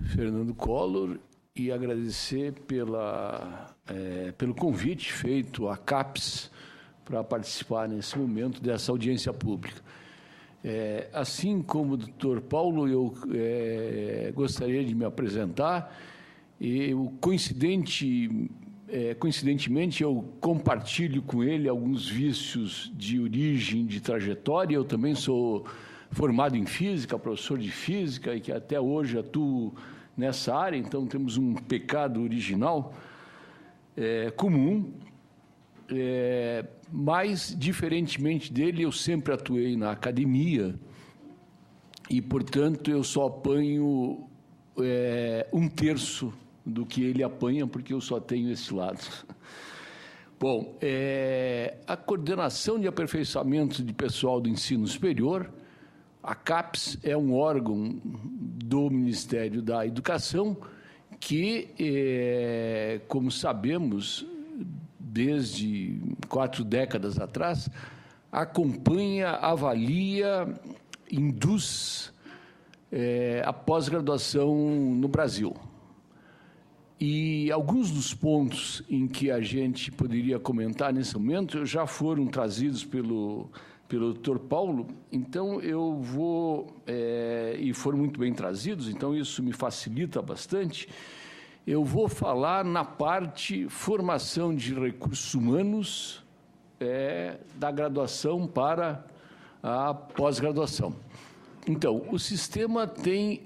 Fernando Collor e agradecer pelo convite feito à CAPES para participar nesse momento dessa audiência pública. Assim como o doutor Paulo, eu gostaria de me apresentar e coincidentemente eu compartilho com ele alguns vícios de origem, de trajetória. Eu também sou formado em física, professor de física, e que até hoje atuo nessa área, então temos um pecado original comum, mas, diferentemente dele, eu sempre atuei na academia e, portanto, eu só apanho um terço do que ele apanha, porque eu só tenho esse lado. Bom, a coordenação de aperfeiçoamento de pessoal do ensino superior, a CAPES é um órgão do Ministério da Educação que, como sabemos, desde 4 décadas atrás, acompanha, avalia, induz a pós-graduação no Brasil. E alguns dos pontos em que a gente poderia comentar nesse momento já foram trazidos pelo Dr. Paulo, então eu vou, e foram muito bem trazidos, então isso me facilita bastante. Eu vou falar na parte formação de recursos humanos da graduação para a pós-graduação. Então, o sistema tem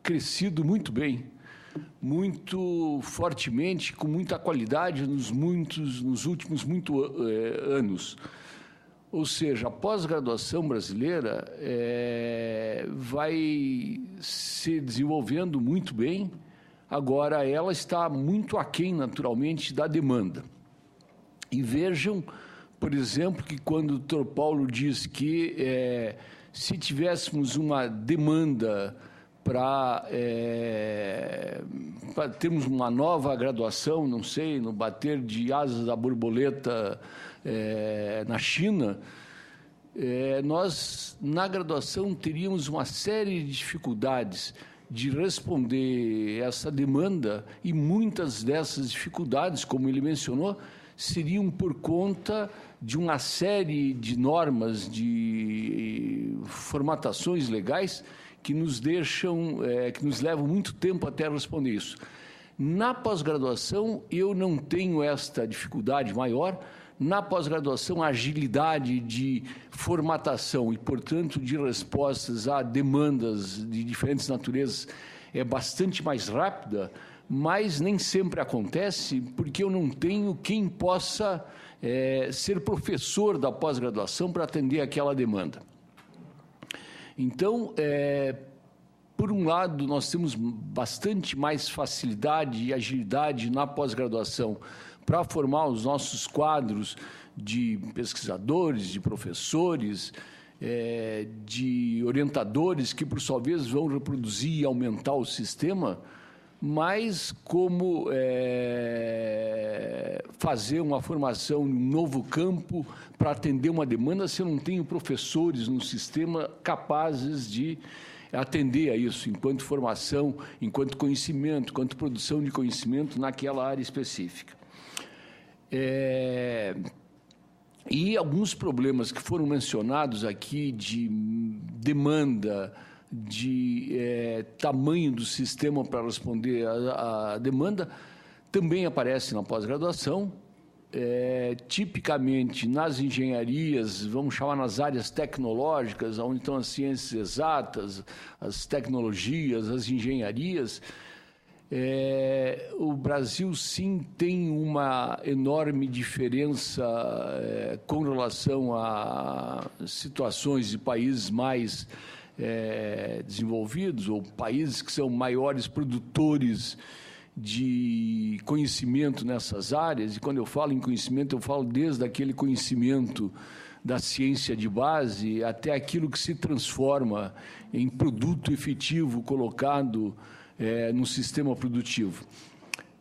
crescido muito bem, muito fortemente, com muita qualidade nos últimos anos. Ou seja, a pós-graduação brasileira vai se desenvolvendo muito bem. Agora, ela está muito aquém, naturalmente, da demanda. E vejam, por exemplo, que quando o Dr. Paulo diz que se tivéssemos uma demanda para termos uma nova graduação, não sei, no bater de asas da borboleta na China, nós, na graduação, teríamos uma série de dificuldades de responder essa demanda, e muitas dessas dificuldades, como ele mencionou, seriam por conta de uma série de normas, de formatações legais que nos levam muito tempo até responder isso. Na pós-graduação, eu não tenho esta dificuldade maior. Na pós-graduação, a agilidade de formatação e, portanto, de respostas a demandas de diferentes naturezas é bastante mais rápida, mas nem sempre acontece, porque eu não tenho quem possa ser professor da pós-graduação para atender aquela demanda. Então, por um lado, nós temos bastante mais facilidade e agilidade na pós-graduação para formar os nossos quadros de pesquisadores, de professores, de orientadores que, por sua vez, vão reproduzir e aumentar o sistema, mas como fazer uma formação em um novo campo para atender uma demanda se eu não tenho professores no sistema capazes de atender a isso, enquanto formação, enquanto conhecimento, enquanto produção de conhecimento naquela área específica. E alguns problemas que foram mencionados aqui de demanda, de tamanho do sistema para responder à demanda, também aparecem na pós-graduação, tipicamente nas engenharias, vamos chamar nas áreas tecnológicas, onde estão as ciências exatas, as tecnologias, as engenharias. O Brasil, sim, tem uma enorme diferença com relação a situações de países mais desenvolvidos, ou países que são maiores produtores de conhecimento nessas áreas. E quando eu falo em conhecimento, eu falo desde aquele conhecimento da ciência de base até aquilo que se transforma em produto efetivo colocado no sistema produtivo.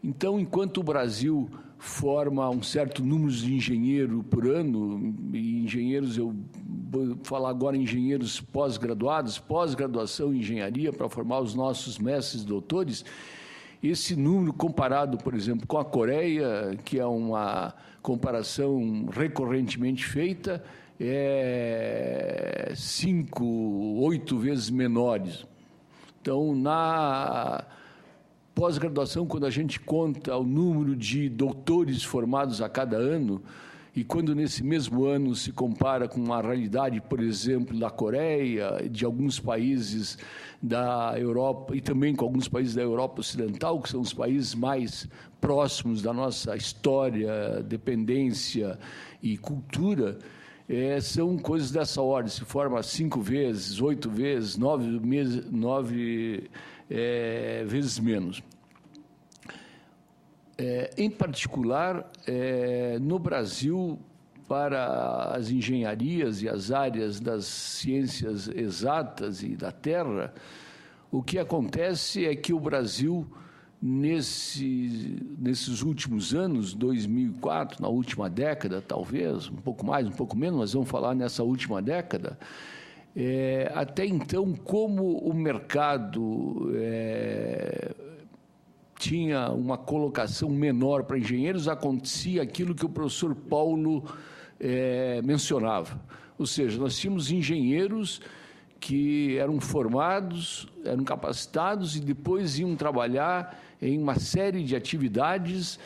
Então, enquanto o Brasil forma um certo número de engenheiros por ano, e engenheiros, eu vou falar agora em engenheiros pós-graduados, pós-graduação em engenharia, para formar os nossos mestres e doutores, esse número comparado, por exemplo, com a Coreia, que é uma comparação recorrentemente feita, é 5, 8 vezes menores. Então, na pós-graduação, quando a gente conta o número de doutores formados a cada ano, e quando nesse mesmo ano se compara com a realidade, por exemplo, da Coreia, de alguns países da Europa, e também com alguns países da Europa Ocidental, que são os países mais próximos da nossa história, dependência e cultura, são coisas dessa ordem, se forma 5 vezes, 8 vezes, 9 vezes menos. Em particular, no Brasil, para as engenharias e as áreas das ciências exatas e da terra, o que acontece é que o Brasil, nesses últimos anos, 2004, na última década, talvez, um pouco mais, um pouco menos, mas vamos falar nessa última década, até então, como o mercado tinha uma colocação menor para engenheiros, acontecia aquilo que o professor Paulo mencionava. Ou seja, nós tínhamos engenheiros que eram formados, eram capacitados e depois iam trabalhar em uma série de atividades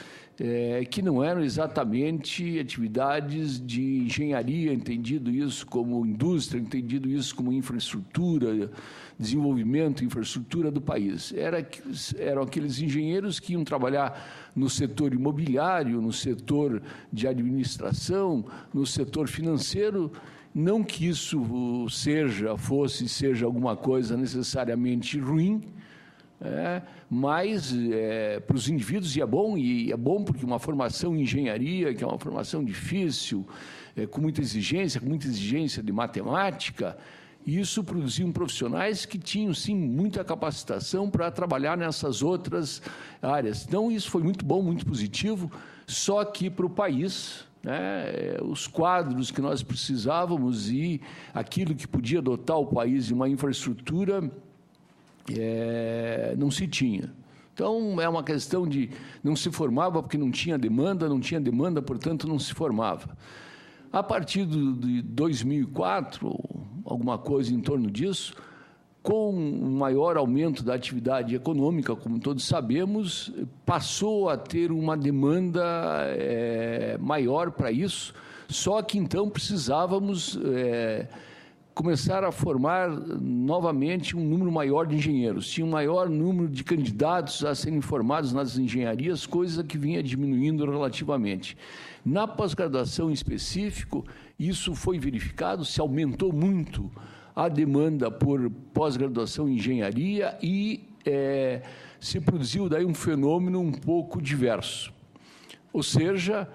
que não eram exatamente atividades de engenharia, entendido isso como indústria, entendido isso como infraestrutura, desenvolvimento, infraestrutura do país. Eram aqueles engenheiros que iam trabalhar no setor imobiliário, no setor de administração, no setor financeiro. Não que isso seja alguma coisa necessariamente ruim, mas para os indivíduos, e é bom porque uma formação em engenharia, que é uma formação difícil, com muita exigência de matemática, isso produziam profissionais que tinham, sim, muita capacitação para trabalhar nessas outras áreas. Então, isso foi muito bom, muito positivo, só que para o país, os quadros que nós precisávamos e aquilo que podia dotar o país de uma infraestrutura não se tinha. Então, é uma questão de não se formava porque não tinha demanda, portanto, não se formava. A partir de 2004, alguma coisa em torno disso, com um maior aumento da atividade econômica, como todos sabemos, passou a ter uma demanda maior para isso, só que então precisávamos começar a formar novamente um número maior de engenheiros. Tinha um maior número de candidatos a serem formados nas engenharias, coisa que vinha diminuindo relativamente. Na pós-graduação em específico, isso foi verificado, se aumentou muito a demanda por pós-graduação em engenharia e se produziu daí um fenômeno um pouco diverso. Ou seja,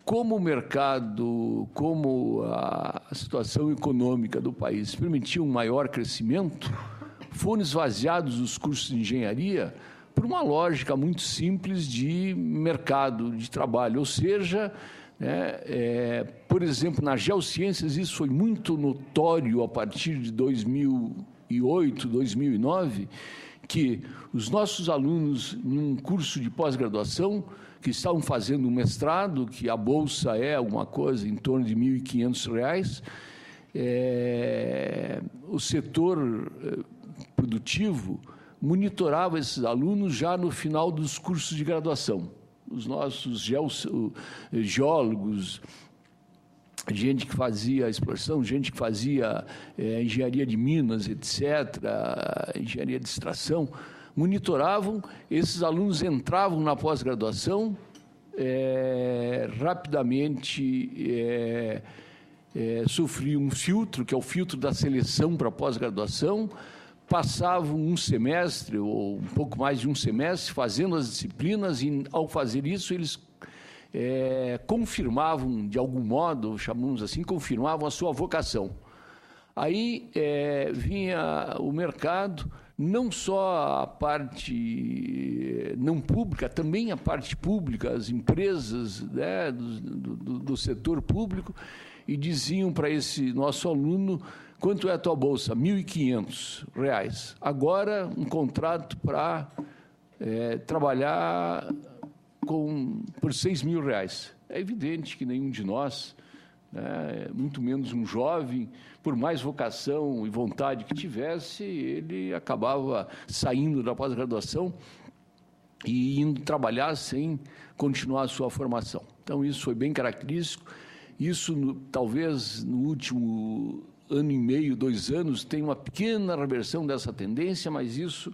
como o mercado, como a situação econômica do país permitiu um maior crescimento, foram esvaziados os cursos de engenharia por uma lógica muito simples de mercado de trabalho. Ou seja, por exemplo, nas geociências, isso foi muito notório a partir de 2008, 2009, que os nossos alunos, num curso de pós-graduação, que estavam fazendo um mestrado, que a bolsa é alguma coisa em torno de R$ 1.500, o setor produtivo monitorava esses alunos já no final dos cursos de graduação. Os nossos geólogos, gente que fazia exploração, gente que fazia engenharia de minas, etc., engenharia de extração, monitoravam, esses alunos entravam na pós-graduação, rapidamente sofriam um filtro, que é o filtro da seleção para pós-graduação, passavam um semestre, ou um pouco mais de um semestre, fazendo as disciplinas, e, ao fazer isso, eles confirmavam, de algum modo, chamamos assim, confirmavam a sua vocação. Aí vinha o mercado não só a parte não pública, também a parte pública, as empresas, né, do setor público, e diziam para esse nosso aluno: quanto é a tua bolsa? R$ 1.500. Agora, um contrato para trabalhar por R$ 6.000. É evidente que nenhum de nós, né, muito menos um jovem, por mais vocação e vontade que tivesse, ele acabava saindo da pós-graduação e indo trabalhar sem continuar a sua formação. Então, isso foi bem característico. Isso, talvez, no último ano e meio, 2 anos, tem uma pequena reversão dessa tendência, mas isso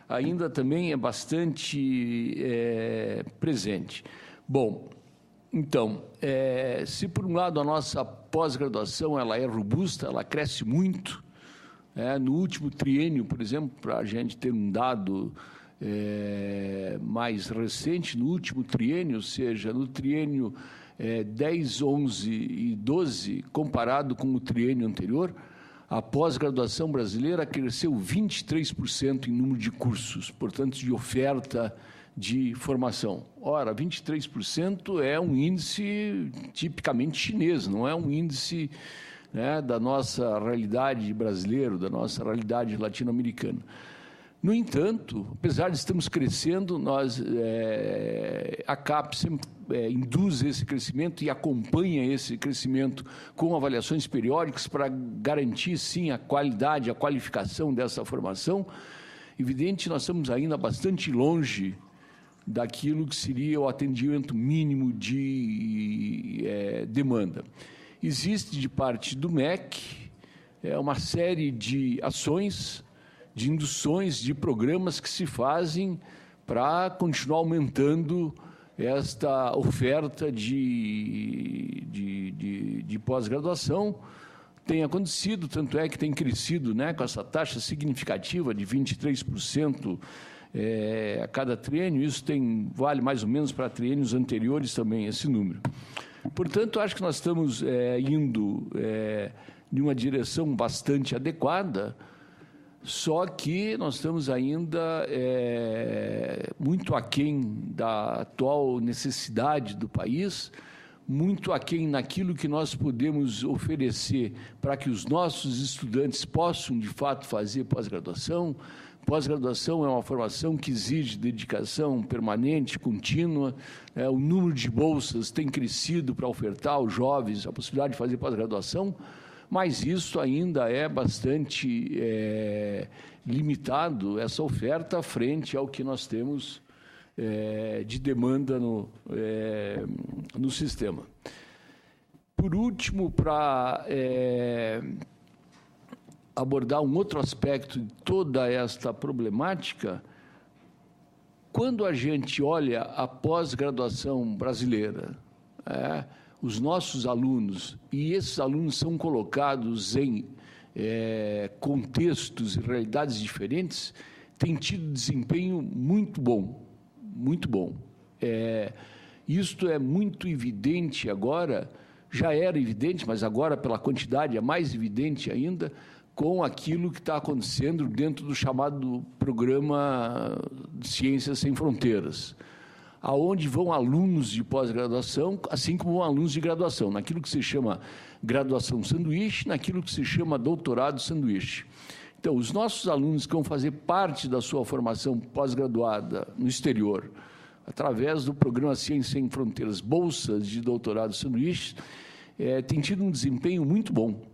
ainda também é bastante presente. Bom, então, se por um lado a nossa pós-graduação ela é robusta, ela cresce muito, no último triênio, por exemplo, para a gente ter um dado mais recente, no último triênio, ou seja, no triênio 10, 11 e 12, comparado com o triênio anterior, a pós-graduação brasileira cresceu 23% em número de cursos, portanto, de oferta de formação. Ora, 23% é um índice tipicamente chinês, não é um índice, né, da nossa realidade brasileira, da nossa realidade latino-americana. No entanto, apesar de estarmos crescendo, a CAPES sempre induz esse crescimento e acompanha esse crescimento com avaliações periódicas para garantir, sim, a qualidade, a qualificação dessa formação. Evidente, nós estamos ainda bastante longe daquilo que seria o atendimento mínimo de demanda. Existe, de parte do MEC, uma série de ações, de induções, de programas que se fazem para continuar aumentando esta oferta de pós-graduação. Tem acontecido, tanto é que tem crescido, né, com essa taxa significativa de 23%, a cada triênio. Isso vale mais ou menos para triênios anteriores também, esse número. Portanto, acho que nós estamos indo em uma direção bastante adequada, só que nós estamos ainda muito aquém da atual necessidade do país, muito aquém naquilo que nós podemos oferecer para que os nossos estudantes possam, de fato, fazer pós-graduação. Pós-graduação é uma formação que exige dedicação permanente, contínua. O número de bolsas tem crescido para ofertar aos jovens a possibilidade de fazer pós-graduação, mas isso ainda é bastante limitado, essa oferta, frente ao que nós temos de demanda no sistema. Por último, para abordar um outro aspecto de toda esta problemática, quando a gente olha a pós-graduação brasileira, os nossos alunos, e esses alunos são colocados em contextos e realidades diferentes, têm tido desempenho muito bom, muito bom. Isto é muito evidente agora, já era evidente, mas agora pela quantidade é mais evidente ainda, com aquilo que está acontecendo dentro do chamado Programa de Ciências Sem Fronteiras, aonde vão alunos de pós-graduação, assim como vão alunos de graduação, naquilo que se chama graduação sanduíche, naquilo que se chama doutorado sanduíche. Então, os nossos alunos que vão fazer parte da sua formação pós-graduada no exterior, através do Programa Ciências Sem Fronteiras, bolsas de doutorado sanduíche, têm tido um desempenho muito bom.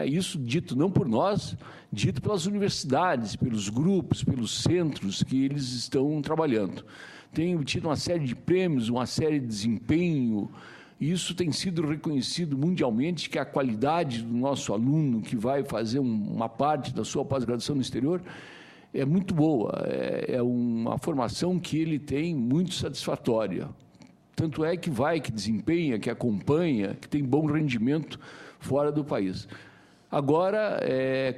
Isso dito não por nós, dito pelas universidades, pelos grupos, pelos centros que eles estão trabalhando. Tem obtido uma série de prêmios, uma série de desempenho. Isso tem sido reconhecido mundialmente, que a qualidade do nosso aluno que vai fazer uma parte da sua pós-graduação no exterior é muito boa, é uma formação que ele tem muito satisfatória. Tanto é que desempenha, que acompanha, que tem bom rendimento fora do país. Agora,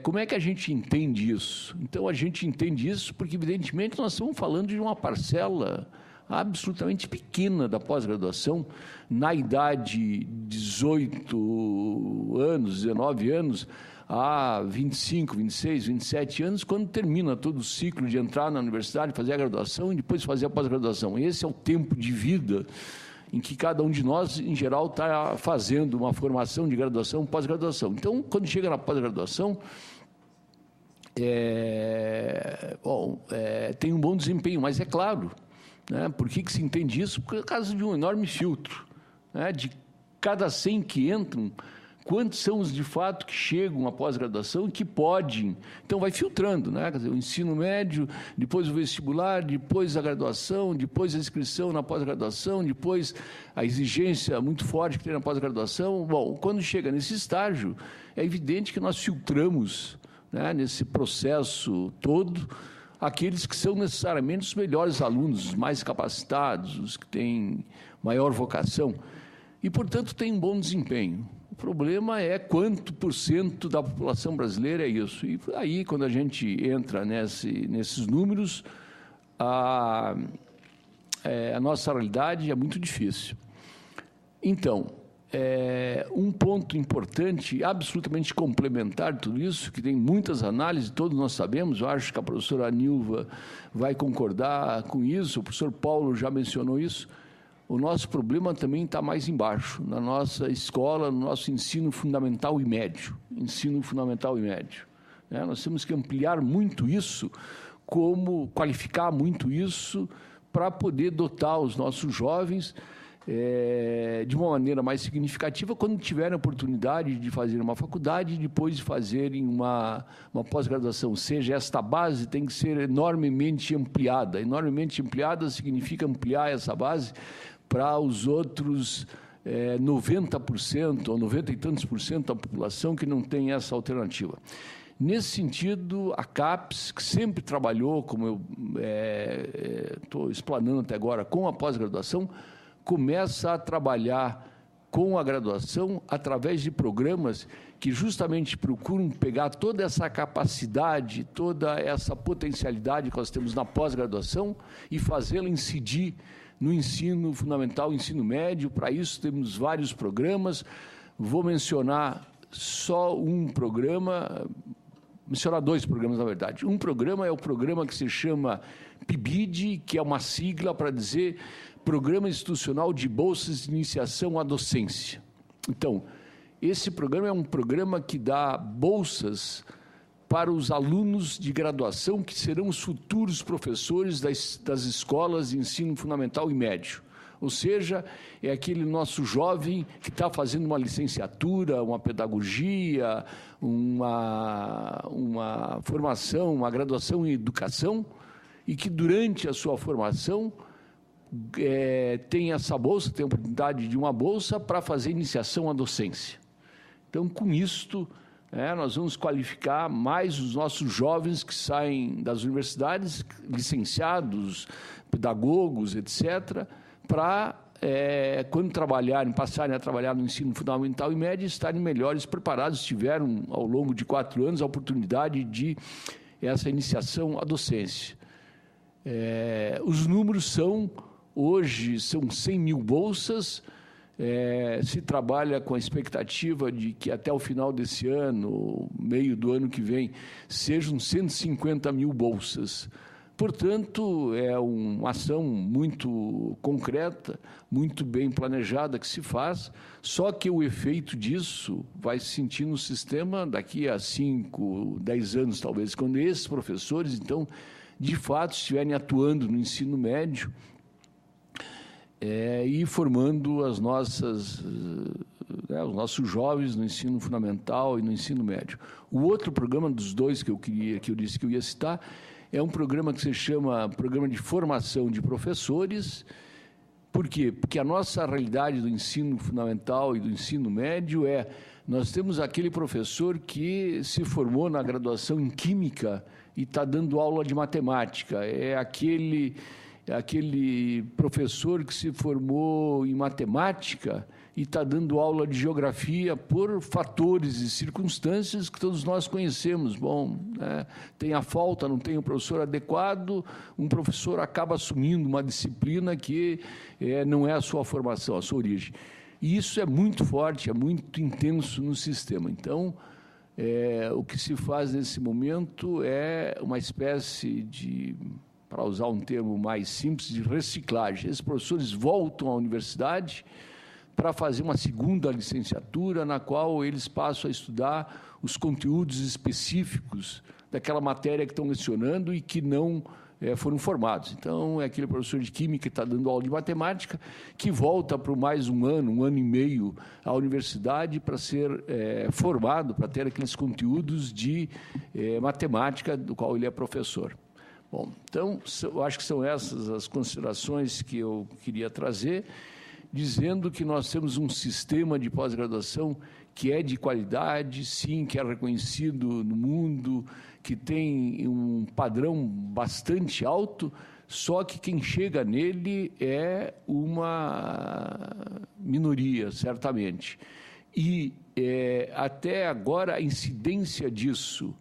como é que a gente entende isso? Então, a gente entende isso porque, evidentemente, nós estamos falando de uma parcela absolutamente pequena da pós-graduação, na idade de 18 anos, 19 anos, há 25, 26, 27 anos, quando termina todo o ciclo de entrar na universidade, fazer a graduação e depois fazer a pós-graduação. Esse é o tempo de vida em que cada um de nós, em geral, está fazendo uma formação de graduação, pós-graduação. Então, quando chega na pós-graduação, tem um bom desempenho, mas é claro, né? Por que se entende isso? Por causa de um enorme filtro, né? De cada 100 que entram, quantos são os de fato que chegam à pós-graduação e que podem? Então, vai filtrando, né? Quer dizer, o ensino médio, depois o vestibular, depois a graduação, depois a inscrição na pós-graduação, depois a exigência muito forte que tem na pós-graduação. Bom, quando chega nesse estágio, é evidente que nós filtramos, né, nesse processo todo, aqueles que são necessariamente os melhores alunos, os mais capacitados, os que têm maior vocação e, portanto, têm um bom desempenho. O problema é quanto por cento da população brasileira é isso. E aí, quando a gente entra nesses números, a nossa realidade é muito difícil. Então, um ponto importante, absolutamente complementar de tudo isso, que tem muitas análises, todos nós sabemos, eu acho que a professora Nilva vai concordar com isso, o professor Paulo já mencionou isso. O nosso problema também está mais embaixo, na nossa escola, no nosso ensino fundamental e médio. Ensino fundamental e médio. Nós temos que ampliar muito isso, qualificar muito isso, para poder dotar os nossos jovens de uma maneira mais significativa quando tiverem a oportunidade de fazer uma faculdade e depois de fazerem uma pós-graduação. Ou seja, esta base tem que ser enormemente ampliada. Enormemente ampliada significa ampliar essa base para os outros 90% ou 90 e tantos por cento da população que não tem essa alternativa. Nesse sentido, a CAPES, que sempre trabalhou, como eu estou explanando até agora, com a pós-graduação, começa a trabalhar com a graduação através de programas que justamente procuram pegar toda essa capacidade, toda essa potencialidade que nós temos na pós-graduação e fazê-la incidir no ensino fundamental, ensino médio. Para isso temos vários programas. Vou mencionar só um programa, mencionar dois programas, na verdade. Um programa é o programa que se chama PIBID, que é uma sigla para dizer Programa Institucional de Bolsas de Iniciação à Docência. Então, esse programa é um programa que dá bolsas para os alunos de graduação que serão os futuros professores das escolas de ensino fundamental e médio. Ou seja, é aquele nosso jovem que está fazendo uma licenciatura, uma pedagogia, uma formação, uma graduação em educação, e que durante a sua formação tem essa bolsa, tem a oportunidade de uma bolsa para fazer iniciação à docência. Então, com isto, nós vamos qualificar mais os nossos jovens que saem das universidades, licenciados, pedagogos, etc., para, quando passarem a trabalhar no ensino fundamental e médio, estarem melhores preparados, tiveram, ao longo de 4 anos, a oportunidade de essa iniciação à docência. Os números hoje são 100 mil bolsas, se trabalha com a expectativa de que até o final desse ano, meio do ano que vem, sejam 150 mil bolsas. Portanto, é uma ação muito concreta, muito bem planejada que se faz, só que o efeito disso vai se sentir no sistema daqui a 5, 10 anos, talvez, quando esses professores, então, de fato, estiverem atuando no ensino médio e formando os nossos jovens no ensino fundamental e no ensino médio. O outro programa dos dois que eu disse que eu ia citar é um programa que se chama Programa de Formação de Professores. Por quê? Porque a nossa realidade do ensino fundamental e do ensino médio nós temos aquele professor que se formou na graduação em Química e está dando aula de matemática, aquele professor que se formou em matemática e está dando aula de geografia por fatores e circunstâncias que todos nós conhecemos. Bom, tem a falta, não tem o professor adequado, um professor acaba assumindo uma disciplina que não é a sua formação, a sua origem. E isso é muito forte, é muito intenso no sistema. Então, o que se faz nesse momento é uma espécie de, para usar um termo mais simples, de reciclagem. Esses professores voltam à universidade para fazer uma segunda licenciatura, na qual eles passam a estudar os conteúdos específicos daquela matéria que estão lecionando e que não foram formados. Então, é aquele professor de Química que está dando aula de Matemática, que volta por mais um ano e meio à universidade para ser formado, para ter aqueles conteúdos de Matemática, do qual ele é professor. Bom, então, eu acho que são essas as considerações que eu queria trazer, dizendo que nós temos um sistema de pós-graduação que é de qualidade, sim, que é reconhecido no mundo, que tem um padrão bastante alto, só que quem chega nele é uma minoria, certamente. E até agora a incidência disso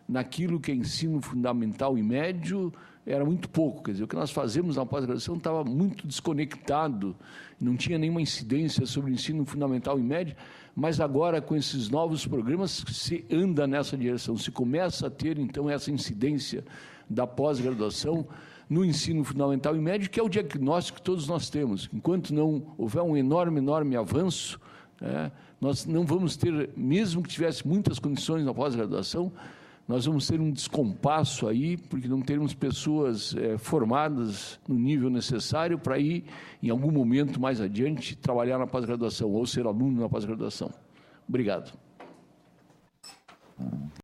naquilo que é ensino fundamental e médio era muito pouco, quer dizer, o que nós fazemos na pós-graduação estava muito desconectado, não tinha nenhuma incidência sobre o ensino fundamental e médio, mas agora, com esses novos programas, se anda nessa direção, se começa a ter, então, essa incidência da pós-graduação no ensino fundamental e médio, que é o diagnóstico que todos nós temos. Enquanto não houver um enorme avanço, nós não vamos ter, mesmo que tivesse muitas condições na pós-graduação, nós vamos ter um descompasso aí, porque não teremos pessoas formadas no nível necessário para ir, em algum momento mais adiante, trabalhar na pós-graduação ou ser aluno na pós-graduação. Obrigado.